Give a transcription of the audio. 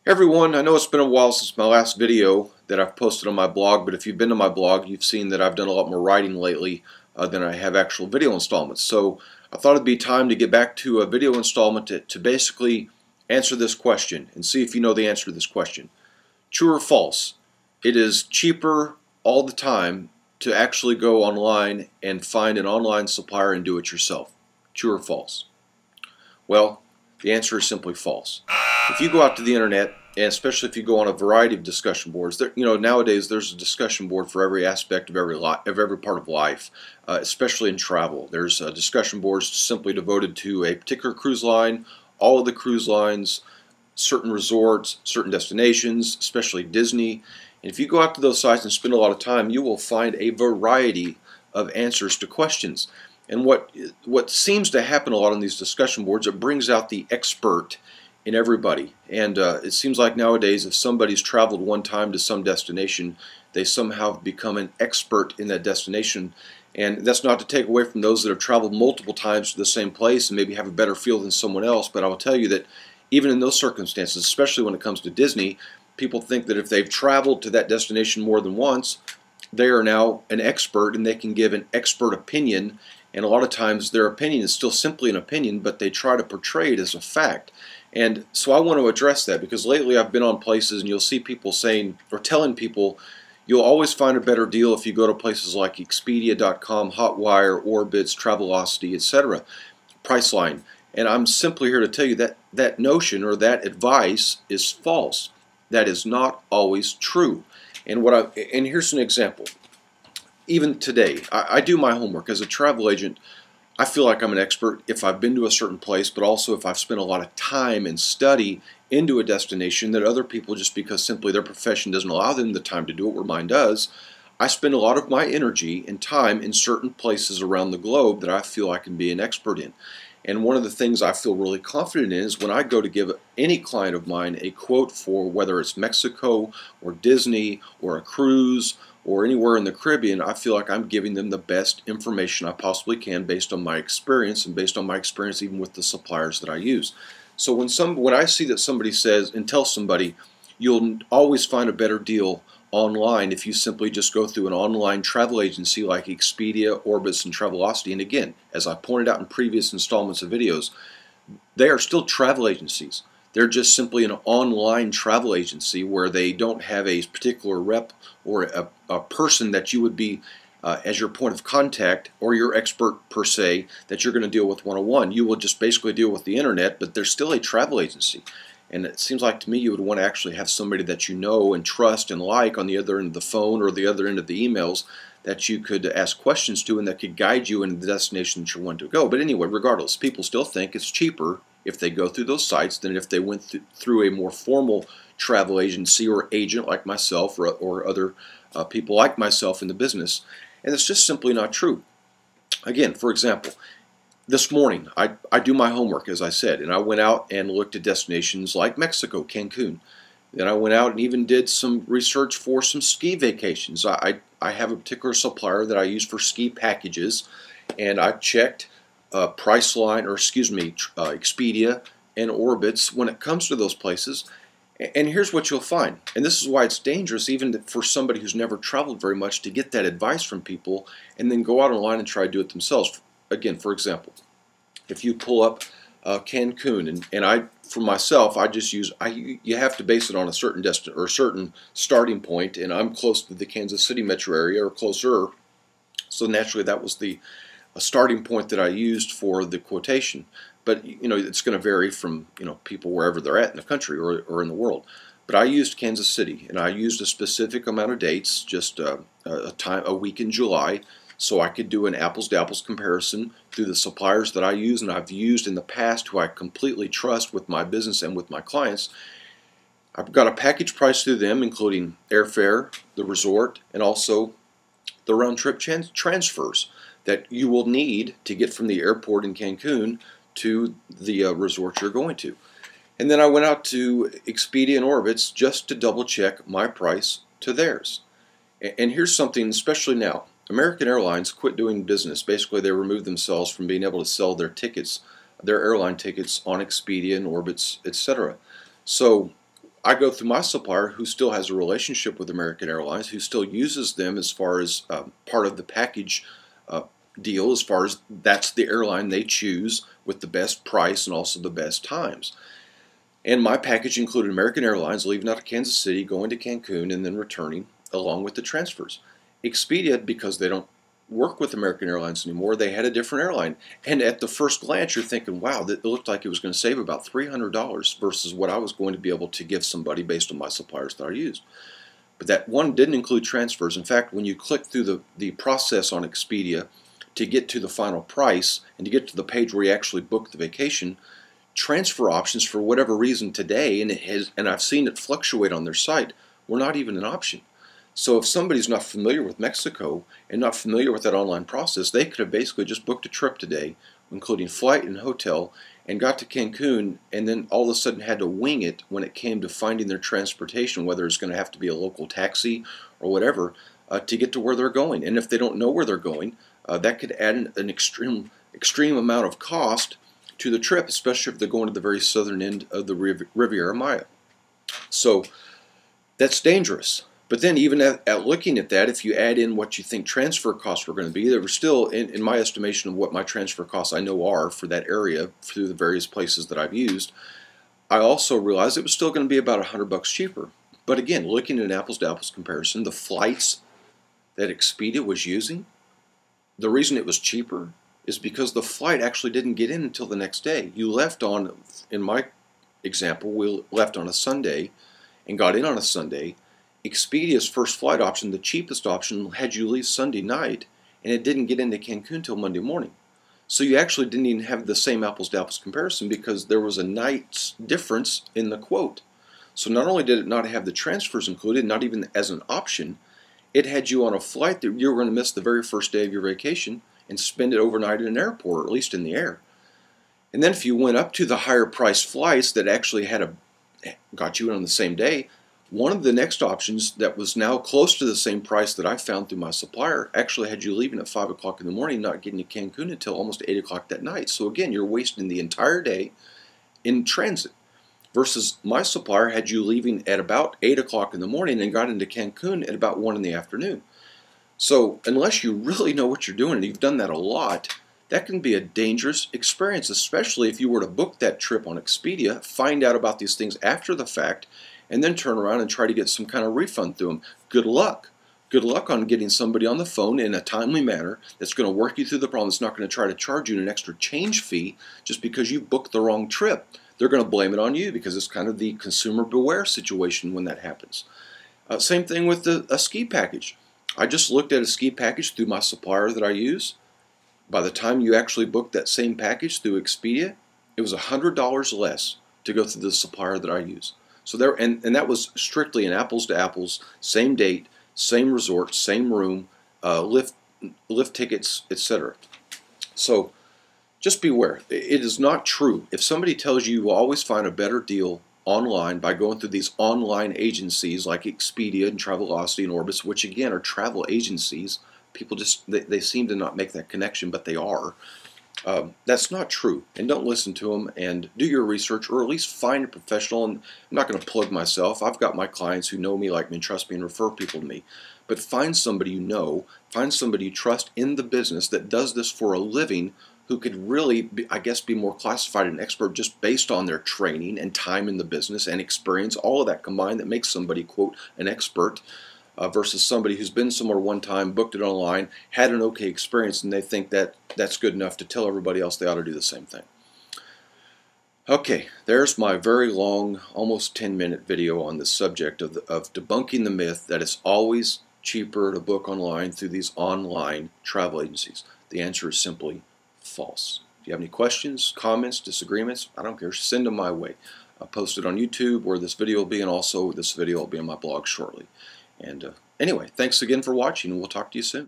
Everyone, I know it's been a while since my last video that I've posted on my blog, but if you've been to my blog, you've seen that I've done a lot more writing lately than I have actual video installments. So I thought it'd be time to get back to a video installment to basically answer this question and see if you know the answer to this question. True or false? It is cheaper all the time to actually go online and find an online supplier and do it yourself. True or false? Well, the answer is simply false. If you go out to the internet, and especially if you go on a variety of discussion boards, nowadays there's a discussion board for every aspect of every part of life, especially in travel. There's discussion boards simply devoted to a particular cruise line, all of the cruise lines, certain resorts, certain destinations, especially Disney. And if you go out to those sites and spend a lot of time, you will find a variety of answers to questions. And what seems to happen a lot on these discussion boards, it brings out the expert in everybody. And it seems like nowadays if somebody's traveled one time to some destination, they somehow have become an expert in that destination. And that's not to take away from those that have traveled multiple times to the same place and maybe have a better feel than someone else, but I will tell you that even in those circumstances, especially when it comes to Disney, people think that if they've traveled to that destination more than once, they are now an expert and they can give an expert opinion. And a lot of times their opinion is still simply an opinion, but they try to portray it as a fact. And so I want to address that because lately I've been on places and you'll see people saying or telling people you'll always find a better deal if you go to places like Expedia.com, Hotwire, Orbitz, Travelocity, etc., Priceline. And I'm simply here to tell you that that notion or that advice is false. That is not always true. And here's an example. Even today, I do my homework. As a travel agent, I feel like I'm an expert if I've been to a certain place, but also if I've spent a lot of time and study into a destination that other people, just because simply their profession doesn't allow them the time to do it where mine does, I spend a lot of my energy and time in certain places around the globe that I feel I can be an expert in. And one of the things I feel really confident in is when I go to give any client of mine a quote for whether it's Mexico or Disney or a cruise or anywhere in the Caribbean, I feel like I'm giving them the best information I possibly can based on my experience and based on my experience even with the suppliers that I use. So when I see that somebody says and tells somebody you'll always find a better deal online if you simply just go through an online travel agency like Expedia, Orbitz, and Travelocity, and again, as I pointed out in previous installments of videos, they are still travel agencies. They're just simply an online travel agency where they don't have a particular rep or a person that you would be as your point of contact or your expert per se that you're going to deal with one-on-one. You will just basically deal with the internet, but they're still a travel agency. And it seems like to me you would want to actually have somebody that you know and trust and like on the other end of the phone or the other end of the emails that you could ask questions to and that could guide you in the destination that you want to go. But anyway, regardless, people still think it's cheaper if they go through those sites than if they went through a more formal travel agency or agent like myself or other people like myself in the business. And it's just simply not true. Again, for example, this morning I do my homework, as I said, and I went out and looked at destinations like Mexico, Cancun. Then I went out and even did some research for some ski vacations. I have a particular supplier that I use for ski packages, and I checked Priceline, or excuse me, Expedia and Orbitz when it comes to those places. And here's what you'll find, and this is why it's dangerous even for somebody who's never traveled very much to get that advice from people and then go out online and try to do it themselves. Again, for example, if you pull up Cancun, and for myself, I just use, you have to base it on a certain certain starting point, and I'm close to the Kansas City metro area or closer, so naturally that was the starting point that I used for the quotation. But it's going to vary from people wherever they're at in the country or in the world. But I used Kansas City, and I used a specific amount of dates, just a week in July, so I could do an apples-to-apples comparison through the suppliers that I use and I've used in the past who I completely trust with my business and with my clients. I've got a package price through them, including airfare, the resort, and also the round-trip transfers that you will need to get from the airport in Cancun to the resort you're going to. And then I went out to Expedia and Orbitz just to double-check my price to theirs. And here's something, especially now. American Airlines quit doing business. Basically, they removed themselves from being able to sell their tickets, their airline tickets on Expedia and Orbitz, etc. So I go through my supplier who still has a relationship with American Airlines, who still uses them as far as part of the package uh, deal, as far as that's the airline they choose with the best price and also the best times. And my package included American Airlines leaving out of Kansas City, going to Cancun, and then returning, along with the transfers. Expedia, because they don't work with American Airlines anymore, they had a different airline. And at the first glance, you're thinking, wow, it looked like it was going to save about $300 versus what I was going to be able to give somebody based on my suppliers that I used. But that one didn't include transfers. In fact, when you click through the process on Expedia to get to the final price and to get to the page where you actually book the vacation, transfer options for whatever reason today, and I've seen it fluctuate on their site, were not even an option. So if somebody's not familiar with Mexico and not familiar with that online process, they could have basically just booked a trip today, including flight and hotel, and got to Cancun, and then all of a sudden had to wing it when it came to finding their transportation, whether it's going to have to be a local taxi or whatever, to get to where they're going. And if they don't know where they're going, that could add an extreme amount of cost to the trip, especially if they're going to the very southern end of the Riviera Maya. So that's dangerous. But then even at looking at that, if you add in what you think transfer costs were going to be, there were still, in my estimation of what my transfer costs I know are for that area through the various places that I've used, I also realized it was still going to be about $100 cheaper. But again, looking at an apples-to-apples comparison, the flights that Expedia was using, the reason it was cheaper is because the flight actually didn't get in until the next day. You left on, in my example, we left on a Sunday and got in on a Sunday. Expedia's first flight option, the cheapest option, had you leave Sunday night, and it didn't get into Cancun until Monday morning. So you actually didn't even have the same apples-to-apples comparison because there was a night's difference in the quote. So not only did it not have the transfers included, not even as an option, it had you on a flight that you were going to miss the very first day of your vacation and spend it overnight in an airport, or at least in the air. And then if you went up to the higher priced flights that actually got you in on the same day, one of the next options that was now close to the same price that I found through my supplier actually had you leaving at 5 o'clock in the morning, not getting to Cancun until almost 8 o'clock that night. So again, you're wasting the entire day in transit. Versus my supplier had you leaving at about 8 o'clock in the morning and got into Cancun at about 1 in the afternoon. So unless you really know what you're doing, and you've done that a lot, that can be a dangerous experience, especially if you were to book that trip on Expedia, find out about these things after the fact, and then turn around and try to get some kind of refund through them. Good luck. Good luck on getting somebody on the phone in a timely manner that's going to work you through the problem. That's not going to try to charge you an extra change fee just because you booked the wrong trip. They're going to blame it on you because it's kind of the consumer beware situation when that happens. Same thing with a ski package. I just looked at a ski package through my supplier that I use. By the time you actually booked that same package through Expedia, it was $100 less to go through the supplier that I use. So there, and that was strictly an apples to apples, same date, same resort, same room, lift tickets, etc. So just beware. It is not true. If somebody tells you will always find a better deal online by going through these online agencies like Expedia and Travelocity and Orbitz, which again are travel agencies, people just, they seem to not make that connection, but they are. That's not true. And don't listen to them, and do your research, or at least find a professional. And I'm not going to plug myself. I've got my clients who know me, like me, and trust me, and refer people to me. But find somebody you know, find somebody you trust in the business that does this for a living, who could really, be more classified an expert just based on their training and time in the business and experience, all of that combined that makes somebody, quote, an expert, versus somebody who's been somewhere one time, booked it online, had an okay experience, and they think that that's good enough to tell everybody else they ought to do the same thing. Okay, there's my very long, almost 10-minute video on the subject of debunking the myth that it's always cheaper to book online through these online travel agencies. The answer is simply false. If you have any questions, comments, disagreements, I don't care, send them my way. I'll post it on YouTube where this video will be, and also this video will be on my blog shortly. And anyway, thanks again for watching, and we'll talk to you soon.